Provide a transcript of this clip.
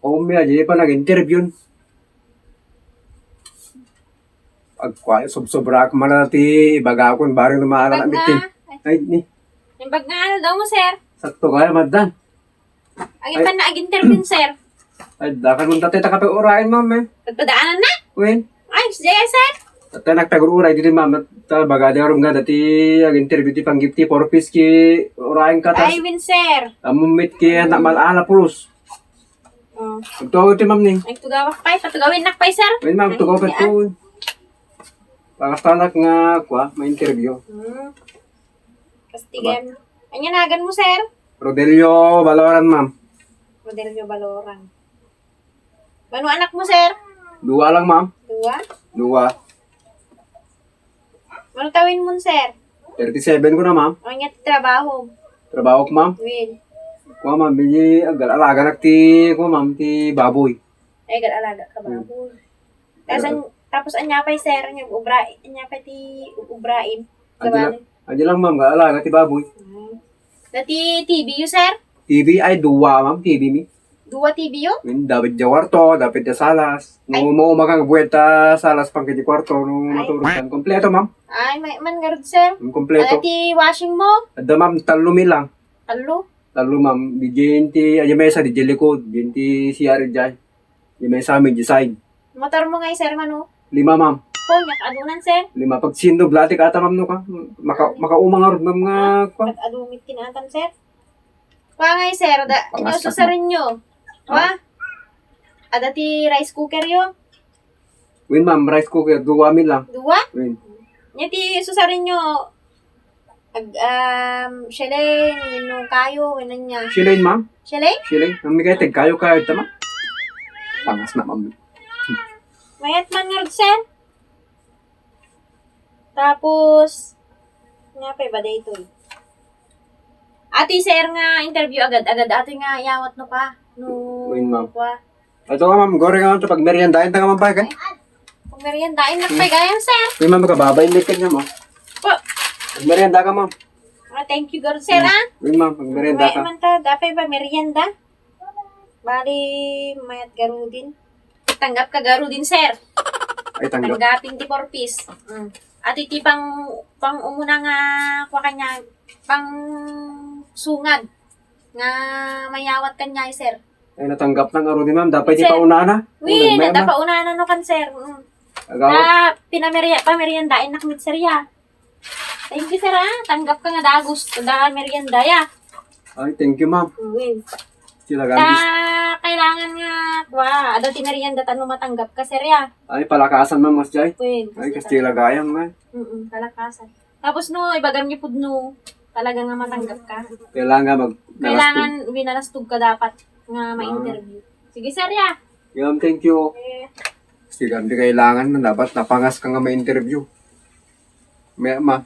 Umya, di pa nag-interview. Agkwaya, sobra ako manati, baga ako, barang lumaala Bag ng nga. bitin. Ay, ni, Yung bag nga ano daw mo, sir. sakto kaya, maddan. Agin pa na ag-interview, sir. Ay, dakan mong tatay takape urain, ma'am, eh. Pagpadaanan na. Uwin, Ay, sige, sir. tatay nagtagur-uray, dito, ma'am. Baga, di arum nga, dati, ag-interview ti pang-gifti, for piece ki, urain ka, tas, Ay, win, sir. amumit ki, anak malala, pulos. Oh. Ito, ito, ma'am, ni. Ay, tugawak pa. Patugawin na pa, sir. Uwin, ma'am, tugaw pa ito. Pakastanak nga, kwa, may interview. Kastigan. Anyanagan mo, sir. Rodelio Baloran, ma'am. Rodelio Baloran. Ano anak mo, sir? Dua lang, ma'am. Dua. Dua. Ano tawin mo, sir? 37 ko na, ma'am. Ano nga trabaho? Trabaho ko, ma'am. Win. Kuha, ma'am. Bili, alaga nak ti, kuha, ma'am, ti baboy. Ay, alaga ka ba? Tapos anyapay, sir. Anyapay ti ubraim. Adi lang, ma'am. Alaga ti baboy. Dati TV yun, sir? TV ay dua, ma'am. TV mi. Dua TV yun? Dapat di kwarto, dapat di salas. Nung mo umagang buweta salas pang kiti kwarto, nung maturutan. Kompleto, ma'am. Ay, may man garod, sir. Kompleto. Dati washing mo? Ada, ma'am. Talo mi lang. Talo? Talo, ma'am. Di ti, ay mesa, di likod. Di ti siyari dyan. Di mesa, may design. Motor mo nga, sir, mano? 5, ma'am. Po, nyak-adunan, sir. 5. Pag sindog, latik ata, ma'am, no ka. Makaumang arod, ma'am, nga, kwa. Nag-adumit kinatan, sir. Pa nga, sir. Inyo Pangaskas sa rin nyo. Pa? Dati rice cooker yun. Win, ma'am, rice cooker, 2 lang. Dua? Win. Nyati, susarin nyo. Shelen, yun kayo, yun niya. Shilane, ma'am. Shelen? Shilane. Ang may kayo, kayo, tama. Pangas na, ma'am. Mayat man nga, sir. Tapos, nga pa ba dito eh. Ati, sir, nga interview agad-agad. Ati nga, yawat no pa. No, Win, ma'am. pa. Ito ka, ma'am. Goreng nga ito. Pag meriendahin, tanga, ma'am, pa, kay. Kung meriendain na pa gayam, sir. Win, ma'am, magkababay, likat niya, ma'am. Po. Pag merienda ka, ma'am. Thank you, God, sir, ah. Win, ma'am, pag merienda ka. Man ta, dapat ba merienda? Bali, mayat garudin. Tanggap ka garudin, sir. Ay, tanggap. Tanggapin ti 4 piece. At iti pang umuna nga kwa kanya pang sungad nga mayawat kanya sir. Ay, natanggap ng aro ni ma'am. Dapat di Sir. pa una na. Wi, na pa una na no kan sir. Agaw. Na pameriendain na kamit sir ya. Thank you sir ah. Tanggap ka nga dagos da merienda ya. Ay, thank you, ma'am. Win. Sila Da gandis. kailangan nga kwa ada ti merienda tanong matanggap ka sir ya. Ay, palakasan, ma'am, mas jay. Win. Ay, kastila gayam, ma'am. Kalakasan. Tapos no, ibagam niyo pud no. Talaga nga matanggap ka. Kailangan Kailangan winalastog ka dapat nga ma-interview. Sige, sir, ya. Ma'am, thank you. Kasi di kailangan na dapat napangas ka nga ma-interview. Ma,